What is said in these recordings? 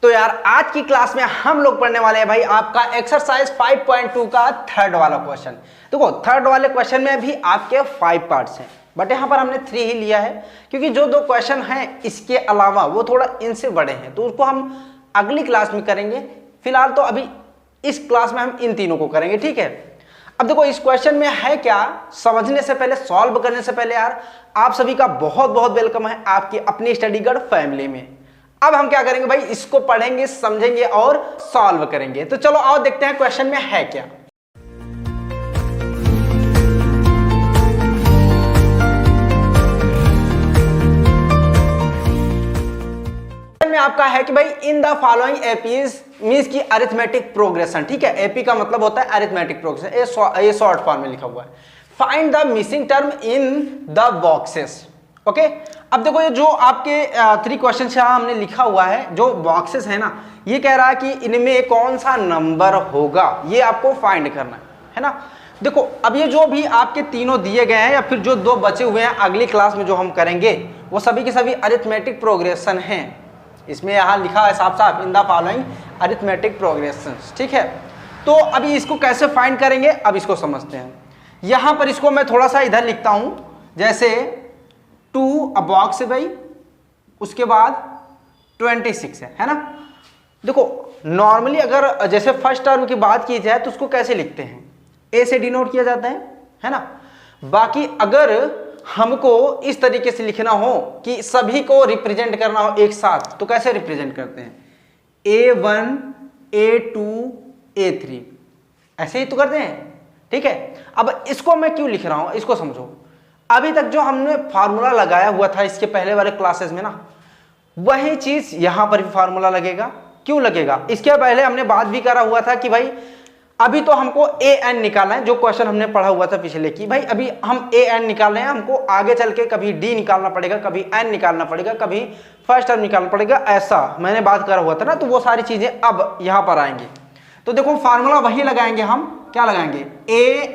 तो यार आज की क्लास में हम लोग पढ़ने वाले हैं भाई आपका एक्सरसाइज 5.2 का थर्ड वाला क्वेश्चन। देखो थर्ड वाले क्वेश्चन में भी आपके 5 पार्ट्स हैं, बट यहाँ पर हमने 3 ही लिया है क्योंकि जो 2 क्वेश्चन हैं इसके अलावा वो थोड़ा इनसे बड़े हैं, तो उसको हम अगली क्लास में करेंगे। फिलहाल तो अभी इस क्लास में हम इन तीनों को करेंगे, ठीक है। अब देखो इस क्वेश्चन में है क्या, समझने से पहले, सॉल्व करने से पहले यार आप सभी का बहुत बहुत वेलकम है आपकी अपनी स्टडीगढ़ फैमिली में। अब हम क्या करेंगे भाई, इसको पढ़ेंगे, समझेंगे और सॉल्व करेंगे। तो चलो आओ देखते हैं क्वेश्चन में है क्या। में आपका है कि भाई in the following APs means की अरिथमेटिक प्रोग्रेशन, ठीक है। एपी का मतलब होता है अरिथमेटिक प्रोग्रेशन, ये शॉर्ट फॉर्म में लिखा हुआ है। Find the missing term in the boxes, okay. अब देखो ये जो आपके 3 क्वेश्चन यहाँ हमने लिखा हुआ है, जो बॉक्सेस है ना, ये कह रहा है कि इनमें कौन सा नंबर होगा, ये आपको फाइंड करना है ना। देखो अब ये जो भी आपके तीनों दिए गए हैं या फिर जो 2 बचे हुए हैं अगली क्लास में जो हम करेंगे वो सभी के सभी अरिथमेटिक प्रोग्रेशन हैं। इसमें यहाँ लिखा है साफ साफ in the following arithmetic progression, ठीक है। तो अभी इसको कैसे फाइंड करेंगे, अब इसको समझते हैं। यहाँ पर इसको मैं थोड़ा सा इधर लिखता हूँ, जैसे 2 बॉक्स है भाई, उसके बाद 26 है ना। देखो नॉर्मली अगर जैसे फर्स्ट टर्म की बात की जाए तो उसको कैसे लिखते हैं, ए से डिनोट किया जाता है ना। बाकी अगर हमको इस तरीके से लिखना हो कि सभी को रिप्रेजेंट करना हो एक साथ, तो कैसे रिप्रेजेंट करते हैं, A1 A2 A3 ऐसे ही तो करते हैं, ठीक है। अब इसको मैं क्यों लिख रहा हूं, इसको समझो। अभी तक जो हमने फार्मूला लगाया हुआ था इसके पहले वाले क्लासेस में ना, वही चीज यहां पर भी फार्मूला लगेगा। क्यों लगेगा, इसके पहले हमने बात भी करा हुआ था कि भाई अभी तो हमको an निकालना है, जो क्वेश्चन हमने पढ़ा हुआ था पिछले की, भाई अभी हम an निकाल रहे हैं, हमको आगे चल के कभी d निकालना पड़ेगा, कभी n निकालना पड़ेगा, कभी फर्स्ट टर्म निकालना पड़ेगा, ऐसा मैंने बात करा हुआ था ना। तो वो सारी चीजें अब यहां पर आएंगी। तो देखो फार्मूला वही लगाएंगे हम, क्या लगाएंगे,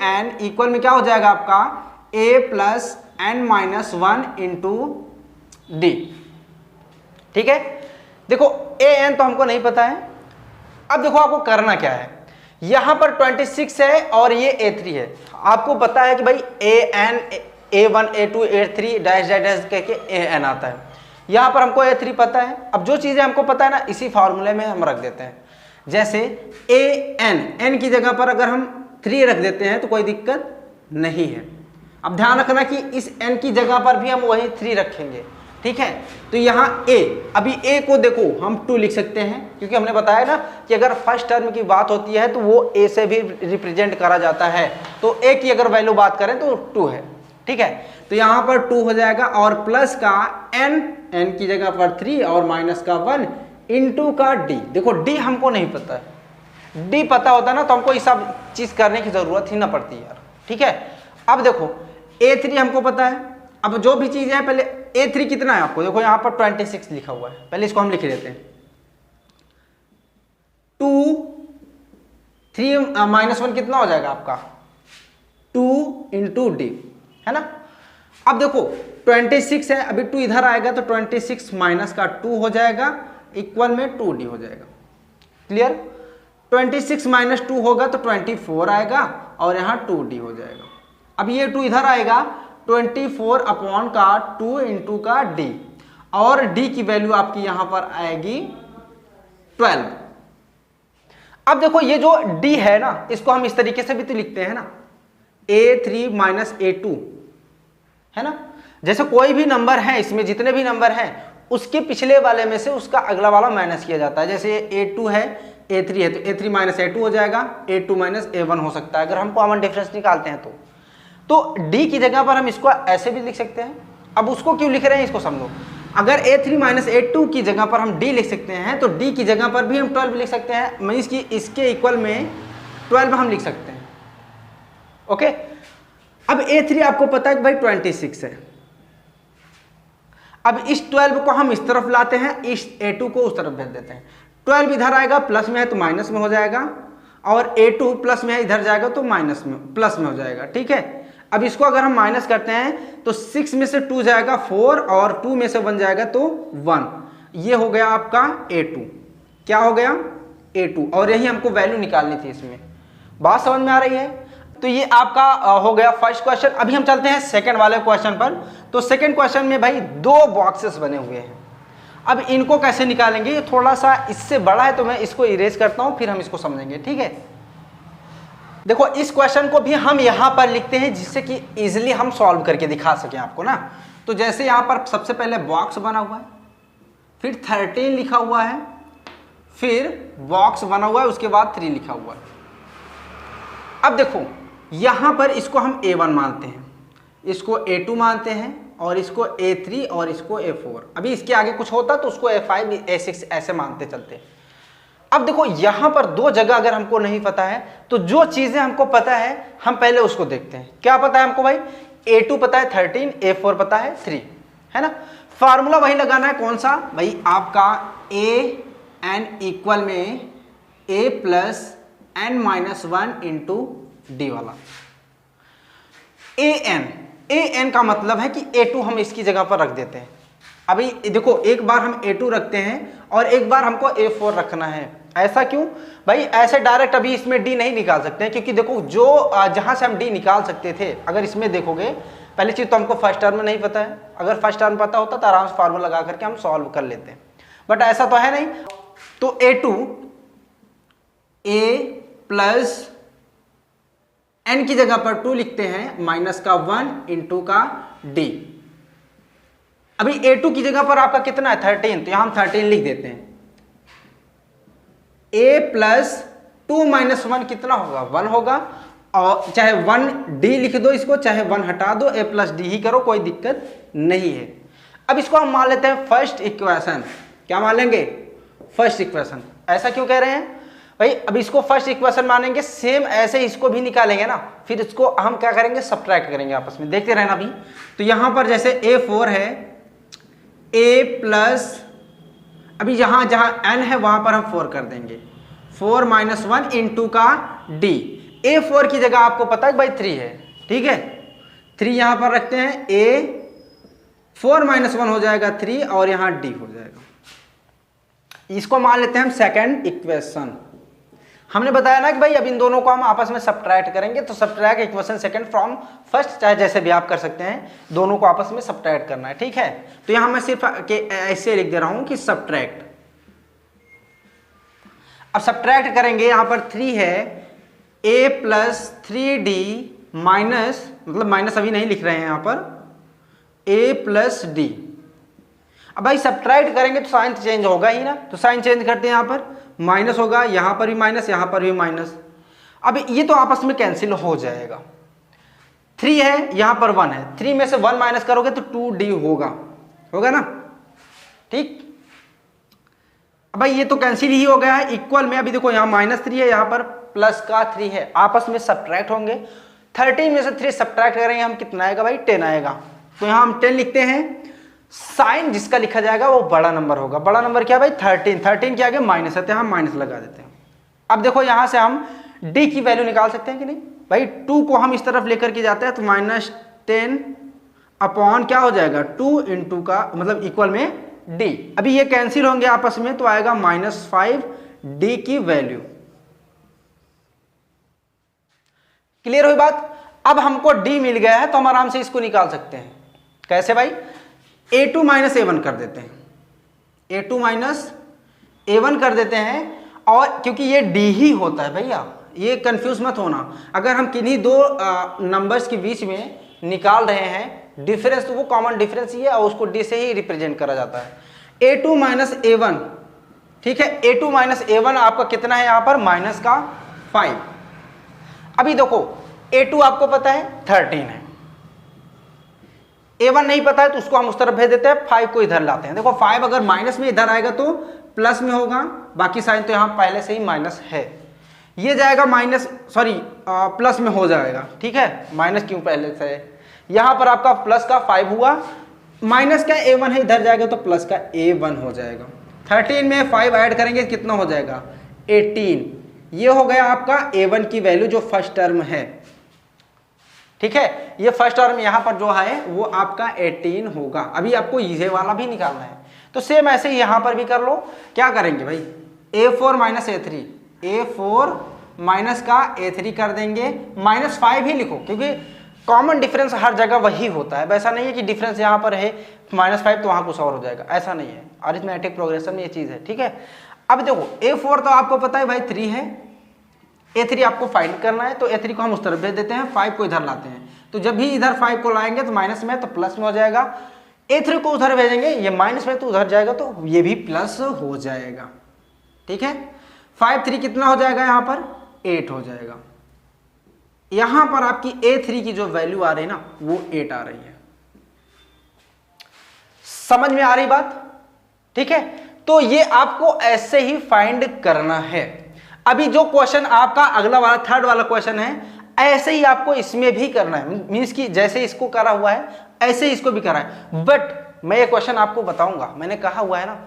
an इक्वल में क्या हो जाएगा आपका a plus n minus 1 into D, ठीक है। देखो an तो हमको नहीं पता है। अब देखो आपको करना क्या है, यहां पर 26 है और ये A3 है। आपको पता है कि भाई an A1 A2 A3 dash dash dash करके an आता है। यहां पर हमको A3 पता है। अब जो चीजें हमको पता है ना, इसी फार्मूले में हम रख देते हैं। जैसे n की जगह पर अगर हम 3 रख देते हैं तो कोई दिक्कत नहीं है। अब ध्यान रखना कि इस n की जगह पर भी हम वही 3 रखेंगे, ठीक है। तो यहाँ a, अभी a को देखो हम 2 लिख सकते हैं, क्योंकि हमने बताया ना कि अगर फर्स्ट टर्म की बात होती है तो वो a से भी रिप्रेजेंट करा जाता है। तो a की अगर वैल्यू बात करें तो 2 है, ठीक है। तो यहाँ पर 2 हो जाएगा और प्लस का n की जगह पर 3 और माइनस का 1 इंटू का d। देखो d हमको नहीं पता है, d पता होता ना तो हमको ये सब चीज करने की जरूरत ही ना पड़ती यार, ठीक है। अब देखो a3 हमको पता है। अब जो भी चीजें हैं, पहले A3 कितना है आपको देखो, यहां पर 26 लिखा हुआ है, पहले इसको हम लिख देते हैं। 2 3 माइनस 1 कितना हो जाएगा आपका 2 इंटू डी, है ना। अब देखो 26 है, अभी 2 इधर आएगा तो 26 माइनस का 2 हो जाएगा, इक्वल में 2d हो जाएगा। क्लियर, 26 माइनस 2 होगा तो 24 आएगा और यहाँ 2d हो जाएगा। अब ये 2 इधर आएगा, 24 अपॉन का 2 इंटू का d, और d की वैल्यू आपकी यहां पर आएगी 12। अब देखो ये जो d है ना, इसको हम इस तरीके से भी तो लिखते हैं ना, A3 माइनस A2, है ना। जैसे कोई भी नंबर है, इसमें जितने भी नंबर हैं उसके पिछले वाले में से उसका अगला वाला माइनस किया जाता है। जैसे A2 है A3 है तो A3 माइनस A2 हो जाएगा, A2 माइनस A1 हो सकता है अगर हम कॉमन डिफरेंस निकालते हैं तो d की जगह पर हम इसको ऐसे भी लिख सकते हैं। अब उसको क्यों लिख रहे हैं इसको समझो। अगर A3 माइनस A2 की जगह पर हम d लिख सकते हैं तो d की जगह पर भी हम 12 लिख सकते हैं, मींस कि इसके इक्वल में 12 हम लिख सकते हैं, ओके। अब A3 आपको पता है कि भाई 26 है। अब इस 12 को हम इस तरफ लाते हैं, इस A2 को उस तरफ भेज देते हैं। 12 इधर आएगा, प्लस में है तो माइनस में हो जाएगा, और A2 प्लस में है इधर जाएगा तो माइनस में प्लस में हो जाएगा, ठीक है। अब इसको अगर हम माइनस करते हैं तो 6 में से 2 जाएगा 4 और 2 में से 1 जाएगा तो 1। ये हो गया आपका A2। क्या हो गया a2, और यही हमको वैल्यू निकालनी थी इसमें। बात समझ में आ रही है? तो ये आपका हो गया फर्स्ट क्वेश्चन। अभी हम चलते हैं सेकंड वाले क्वेश्चन पर। तो सेकंड क्वेश्चन में भाई 2 बॉक्सेस बने हुए हैं। अब इनको कैसे निकालेंगे, ये थोड़ा सा इससे बड़ा है तो मैं इसको इरेज करता हूं, फिर हम इसको समझेंगे, ठीक है। देखो इस क्वेश्चन को भी हम यहां पर लिखते हैं जिससे कि इजिली हम सॉल्व करके दिखा सकें आपको ना। तो जैसे यहां पर सबसे पहले बॉक्स बना हुआ है, फिर 13 लिखा हुआ है, फिर बॉक्स बना हुआ है, उसके बाद 3 लिखा हुआ है। अब देखो यहां पर इसको हम a1 मानते हैं, इसको a2 मानते हैं, और इसको a3 और इसको a4। अभी इसके आगे कुछ होता तो उसको a5 a6 ऐसे मानते चलते। अब देखो यहां पर 2 जगह अगर हमको नहीं पता है तो जो चीजें हमको पता है हम पहले उसको देखते हैं। क्या पता है हमको भाई? a2 पता है 13, a4 पता है 3, है ना। फार्मूला वही लगाना है, कौन सा भाई? आपका a n इक्वल में a plus n-1 into D वाला। an का मतलब है कि a2 हम इसकी जगह पर रख देते हैं। अभी देखो एक बार हम a2 रखते हैं और एक बार हमको a4 रखना है। ऐसा क्यों भाई? ऐसे डायरेक्ट अभी इसमें d नहीं निकाल सकते हैं, क्योंकि देखो जो जहां से हम d निकाल सकते थे, अगर इसमें देखोगे पहली चीज तो हमको फर्स्ट टर्म में नहीं पता है। अगर फर्स्ट टर्म पता होता तो आराम से फार्मूला लगा करके हम सॉल्व कर लेते हैं, बट ऐसा तो है नहीं। तो a2 a प्लस n की जगह पर 2 लिखते हैं, माइनस का 1 इंटू का d। अभी a2 की जगह पर आपका कितना है? 13, तो यहां हम 13 लिख देते हैं। a प्लस 2 माइनस 1 कितना होगा? 1 होगा, और चाहे 1d लिख दो इसको, चाहे 1 हटा दो, a प्लस d ही करो, कोई दिक्कत नहीं है। अब इसको हम मान लेते हैं फर्स्ट इक्वेशन। क्या मान लेंगे? First equation. ऐसा क्यों कह रहे हैं भाई? अब इसको फर्स्ट इक्वेशन मानेंगे, सेम ऐसे इसको भी निकालेंगे ना, फिर इसको हम क्या करेंगे? सब्ट्रैक्ट करेंगे आपस में, देखते रहना भी। तो यहां पर जैसे a4 है, a प्लस, अभी जहां जहां n है वहां पर हम 4 कर देंगे, 4 माइनस 1 इंटू का d। a4 की जगह आपको पता है भाई 3 है, ठीक है। 3 यहां पर रखते हैं, a 4 माइनस 1 हो जाएगा 3, और यहां d हो जाएगा। इसको मान लेते हैं हम सेकंड इक्वेशन। हमने बताया ना कि भाई अब इन दोनों को हम आपस में सब्ट्रैक्ट करेंगे, तो subtract equation second from first, चाहे जैसे भी आप कर सकते हैं, दोनों को आपस में सब्ट्रैक्ट करना है, ठीक है। तो यहां मैं सिर्फ ऐसे लिख दे रहा हूं कि सब्ट्रैक्ट। अब सब्ट्रैक्ट करेंगे, यहां पर 3 है, a प्लस 3d माइनस, मतलब माइनस अभी नहीं लिख रहे हैं यहां पर, a प्लस d। अब भाई सब्ट्रैक्ट करेंगे तो साइन चेंज होगा ही ना, तो साइन चेंज करते हैं, यहां पर माइनस होगा, यहां पर भी माइनस, यहां पर भी माइनस। अब ये तो आपस में कैंसिल हो जाएगा। 3 है, यहां पर 1 है, 3 में से 1 माइनस करोगे तो 2d होगा ना, ठीक। अब भाई ये तो कैंसिल ही हो गया है। इक्वल में अभी देखो यहां -3 है, यहां पर प्लस का 3 है, आपस में सब्ट्रैक्ट होंगे। 13 में से 3 सब्ट्रैक्ट करेंगे हम, कितना आएगा भाई? 10 आएगा। तो यहां हम 10 लिखते हैं। साइन जिसका लिखा जाएगा वो बड़ा नंबर होगा। बड़ा नंबर क्या भाई? 13 के आगे माइनस है, तो हम माइनस लगा देते हैं। अब देखो यहां से हम d की वैल्यू निकाल सकते हैं कि नहीं भाई? 2 को हम इस तरफ लेकर के जाते हैं, तो -10 अपॉन क्या हो जाएगा? 2 इंटू का मतलब इक्वल में d। अभी ये कैंसिल होंगे आपस में, तो आएगा -5 d की वैल्यू। क्लियर हुई बात? अब हमको d मिल गया है तो हम आराम से इसको निकाल सकते हैं। कैसे भाई? a2 माइनस a1 कर देते हैं, a2 माइनस a1 कर देते हैं, और क्योंकि ये d ही होता है भैया, ये कंफ्यूज मत होना। अगर हम किन्हीं 2 नंबर्स के बीच में निकाल रहे हैं डिफरेंस, तो वो कॉमन डिफरेंस ही है और उसको d से ही रिप्रेजेंट करा जाता है। a2 माइनस a1, ठीक है। a2 माइनस a1 आपका कितना है यहाँ पर? माइनस का 5। अभी देखो a2 आपको पता है 13 है, a1 नहीं पता है तो उसको हम उस तरफ भेज देते हैं, 5 को इधर लाते हैं। देखो 5 अगर माइनस में इधर आएगा तो प्लस में होगा, बाकी साइन तो यहाँ पहले से ही माइनस है। ये जाएगा प्लस में हो जाएगा, ठीक है। माइनस क्यों पहले से है? यहाँ पर आपका प्लस का 5 हुआ, माइनस का a1 है, इधर जाएगा तो प्लस का a1 हो जाएगा। 13 में 5 ऐड करेंगे कितना हो जाएगा? 18। ये हो गया आपका a1 की वैल्यू जो फर्स्ट टर्म है, ठीक है। ये फर्स्ट टर्म यहां पर जो है वो आपका 18 होगा। अभी आपको ये वाला भी निकालना है, तो सेम ऐसे ही यहां पर भी कर लो। क्या करेंगे भाई? A4 minus A3, A4 minus का A3 कर देंगे, -5 ही लिखो क्योंकि कॉमन डिफरेंस हर जगह वही होता है। वैसा नहीं है कि डिफरेंस यहाँ पर है -5 तो वहाँ कुछ और हो जाएगा, ऐसा नहीं है। अरिथमेटिक प्रोग्रेशन में ये चीज़ है, ठीक है। अब देखो A4 तो आपको पता है भाई 3 है, A3 आपको फाइंड करना है, तो A3 को हम उस तरफ भेज देते हैं, 5 को इधर लाते हैं। तो जब भी इधर 5 को लाएंगे तो माइनस में तो प्लस में हो जाएगा, A3 को उधर भेजेंगे, ये माइनस में तो उधर जाएगा तो ये भी प्लस हो जाएगा, ठीक है। 5 3 कितना हो जाएगा यहाँ पर 8 हो जाएगा। यहां पर आपकी A3 की जो वैल्यू आ रही है ना वो 8 आ रही है। समझ में आ रही बात, ठीक है। तो ये आपको ऐसे ही फाइंड करना है। अभी जो क्वेश्चन आपका अगला वाला थर्ड वाला क्वेश्चन है, ऐसे ही आपको इसमें भी करना है, मींस कि जैसे इसको करा हुआ है ऐसे ही इसको भी करा है। बट मैं ये क्वेश्चन आपको बताऊंगा, मैंने कहा हुआ है ना,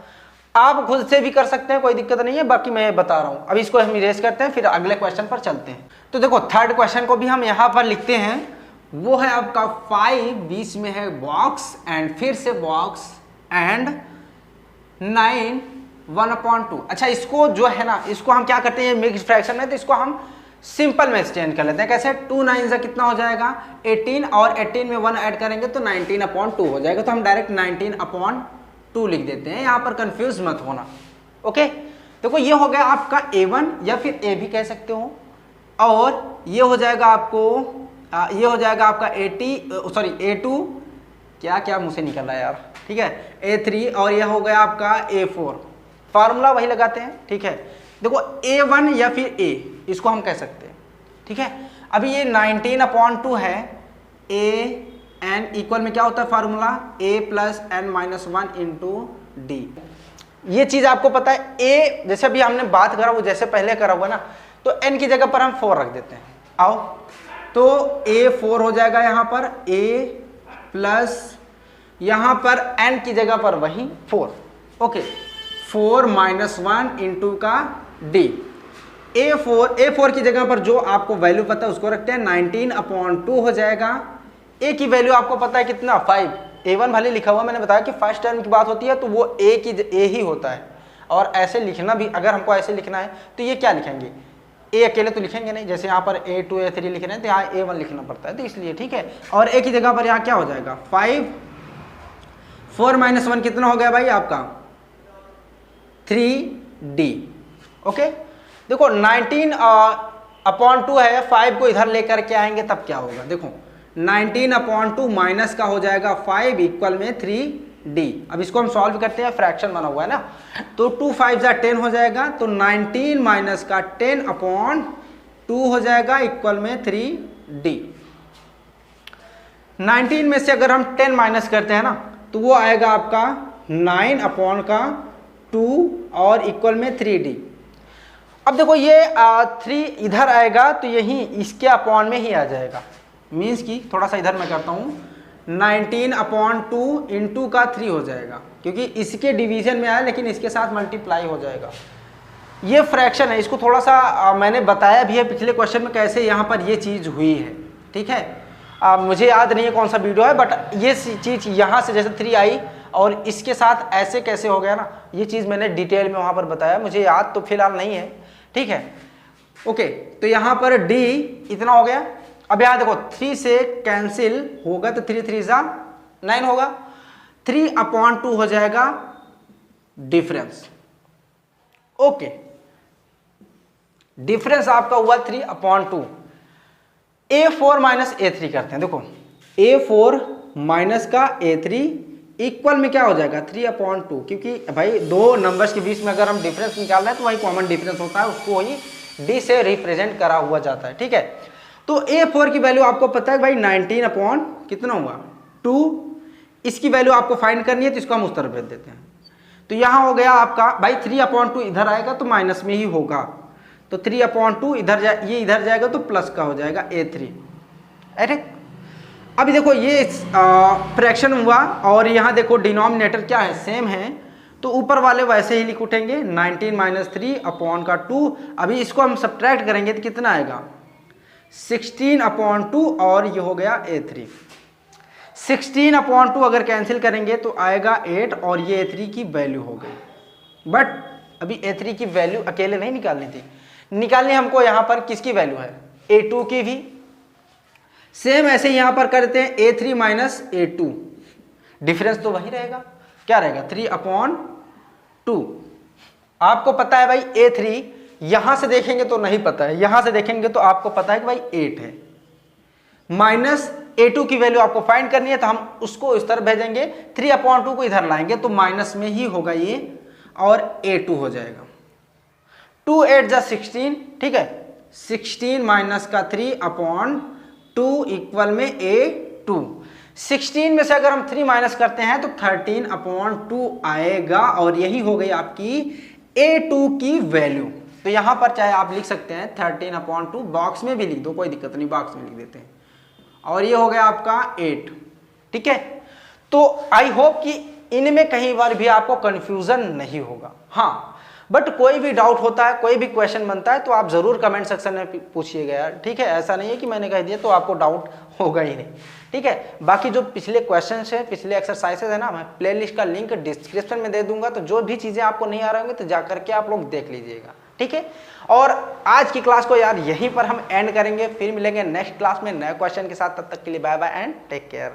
आप खुद से भी कर सकते हैं, कोई दिक्कत नहीं है, बाकी मैं बता रहा हूं। अब इसको हम इरेज करते हैं, फिर अगले क्वेश्चन पर चलते हैं। तो देखो थर्ड क्वेश्चन को भी हम यहां पर लिखते हैं, वो है आपका 5, बीच में है बॉक्स एंड फिर से बॉक्स एंड 9 1/2। अच्छा इसको जो है ना, इसको हम क्या करते हैं, मिक्स्ड फ्रैक्शन में, तो इसको हम सिंपल में चेंज कर लेते हैं। कैसे, 2 9 कितना हो जाएगा 18, और 18 में 1 ऐड करेंगे तो 19/2 हो जाएगा। तो हम डायरेक्ट 19/2 लिख देते हैं, यहां पर कंफ्यूज मत होना, ओके। देखो ये हो गया आपका A1 या फिर A भी कह सकते हो, और ये हो जाएगा आपको ये हो जाएगा आपका A2, क्या क्या मुंह से निकल रहा है यार, ठीक है, A3, और यह हो गया आपका A4। फार्मूला वही लगाते हैं, ठीक है। देखो A1 या फिर A, इसको हम कह सकते हैं, ठीक है। अभी ये 19/2 है, AN इक्वल में क्या होता है फार्मूला, A + n-1 × D। ये चीज आपको पता है। A जैसे अभी हमने बात करा वो जैसे पहले करा हुआ ना, तो n की जगह पर हम 4 रख देते हैं। आओ, तो A4 हो जाएगा यहाँ पर, A प्लस यहाँ पर n की जगह पर वही 4, ओके, 4 - 1 × का D। A4 की जगह पर जो आपको वैल्यू पता है उसको रखते हैं, 19/2 हो जाएगा। A की वैल्यू आपको पता है कितना 5, A1 भले लिखा हुआ, मैंने बताया कि फर्स्ट टर्म की बात होती है तो वो A ही होता है। और ऐसे लिखना भी, अगर हमको ऐसे लिखना है तो ये क्या लिखेंगे, A अकेले तो लिखेंगे नहीं, जैसे यहाँ पर A2 A3 लिखना है तो यहाँ A1 लिखना पड़ता है, तो इसलिए, ठीक है। और A की जगह पर यहाँ क्या हो जाएगा 5, 4 - 1 कितना हो गया भाई आपका 3D, ओके। देखो 19/2 है, 5 को इधर लेकर के आएंगे तब क्या होगा, देखो 19/2 माइनस का हो जाएगा 5 इक्वल में 3D। अब इसको हम सॉल्व करते हैं, फ्रैक्शन बना हुआ है ना, तो 2 5 10 हो जाएगा, तो 19 माइनस का 10/2 हो जाएगा इक्वल में 3D। 19 में से अगर हम 10 माइनस करते हैं ना तो वो आएगा आपका 9/2 और इक्वल में 3D। अब देखो ये 3 इधर आएगा तो यही इसके अपॉन में ही आ जाएगा, मीन्स कि थोड़ा सा इधर मैं करता हूँ, 19/2 × का 3 हो जाएगा, क्योंकि इसके डिवीजन में आया लेकिन इसके साथ मल्टीप्लाई हो जाएगा। ये फ्रैक्शन है, इसको थोड़ा सा मैंने बताया भी है पिछले क्वेश्चन में कैसे यहाँ पर ये चीज़ हुई है, ठीक है। मुझे याद नहीं है कौन सा वीडियो है, बट ये चीज़ यहाँ से जैसे 3 आई और इसके साथ ऐसे कैसे हो गया ना, ये चीज़ मैंने डिटेल में वहाँ पर बताया, मुझे याद तो फिलहाल नहीं है, ठीक है, ओके। तो यहाँ पर D इतना हो गया। अब यहाँ देखो 3 से कैंसिल होगा तो 3 3 9 होगा, 3/2 हो जाएगा डिफरेंस, ओके। डिफरेंस आपका हुआ 3/2। A4 - A3 करते हैं, देखो A4 माइनस का A3 इक्वल में क्या हो जाएगा 3/2, क्योंकि भाई दो नंबर्स के बीच में अगर हम डिफरेंस निकाल रहे हैं तो वही कॉमन डिफरेंस होता है, उसको ही D से रिप्रेजेंट करा हुआ जाता है, ठीक है। तो A4 की वैल्यू आपको पता है भाई 19 कितना हुआ 2, इसकी वैल्यू आपको फाइंड करनी है तो इसको हम उस तरफ भेज देते हैं। तो यहाँ हो गया आपका भाई 3/2 इधर आएगा तो माइनस में ही होगा, तो 3/2 इधर ये इधर जाएगा तो प्लस का हो जाएगा A3, अरे। अभी देखो ये फ्रैक्शन हुआ और यहाँ देखो डिनोमिनेटर क्या है, सेम है, तो ऊपर वाले वैसे ही लिख उठेंगे, 19 - 3/2। अभी इसको हम सब्ट्रैक्ट करेंगे तो कितना आएगा 16/2 और ये हो गया A3। 16/2 अगर कैंसिल करेंगे तो आएगा 8 और ये A3 की वैल्यू हो गई। बट अभी A3 की वैल्यू अकेले नहीं निकालनी थी, निकालनी हमको यहाँ पर किसकी वैल्यू है, A2 की भी। सेम ऐसे यहाँ पर करते हैं A3 माइनस A2, डिफरेंस तो वही रहेगा, क्या रहेगा 3/2। आपको पता है भाई A3, यहां से देखेंगे तो नहीं पता है, यहां से देखेंगे तो आपको पता है कि भाई 8 है। माइनस A2 की वैल्यू आपको फाइंड करनी है, तो हम उसको इस तरफ भेजेंगे, 3/2 को इधर लाएंगे तो माइनस में ही होगा ये, और A2 हो जाएगा। 2 8 जा 16, ठीक है, 16 माइनस का 3/2 इक्वल में A2। 16 में से अगर हम 3 माइनस करते हैं तो 13/2 आएगा, और यही हो गई आपकी A2 की वैल्यू। तो यहां पर चाहे आप लिख सकते हैं 13/2, बॉक्स में भी लिख दो, कोई दिक्कत नहीं, बॉक्स में लिख देते हैं, और ये हो गया आपका 8, ठीक है। तो आई होप कि इनमें कहीं बार भी आपको कंफ्यूजन नहीं होगा। हाँ, बट कोई भी डाउट होता है, कोई भी क्वेश्चन बनता है तो आप जरूर कमेंट सेक्शन में पूछिएगा यार, ठीक है। ऐसा नहीं है कि मैंने कह दिया तो आपको डाउट होगा ही नहीं, ठीक है। बाकी जो पिछले क्वेश्चंस है, पिछले एक्सरसाइजेस है ना, मैं प्लेलिस्ट का लिंक डिस्क्रिप्शन में दे दूंगा, तो जो भी चीजें आपको नहीं आ रही होंगी तो जाकर के आप लोग देख लीजिएगा, ठीक है। और आज की क्लास को यार यहीं पर हम एंड करेंगे, फिर मिलेंगे नेक्स्ट क्लास में नए क्वेश्चन के साथ। तब तक के लिए bye bye and take care.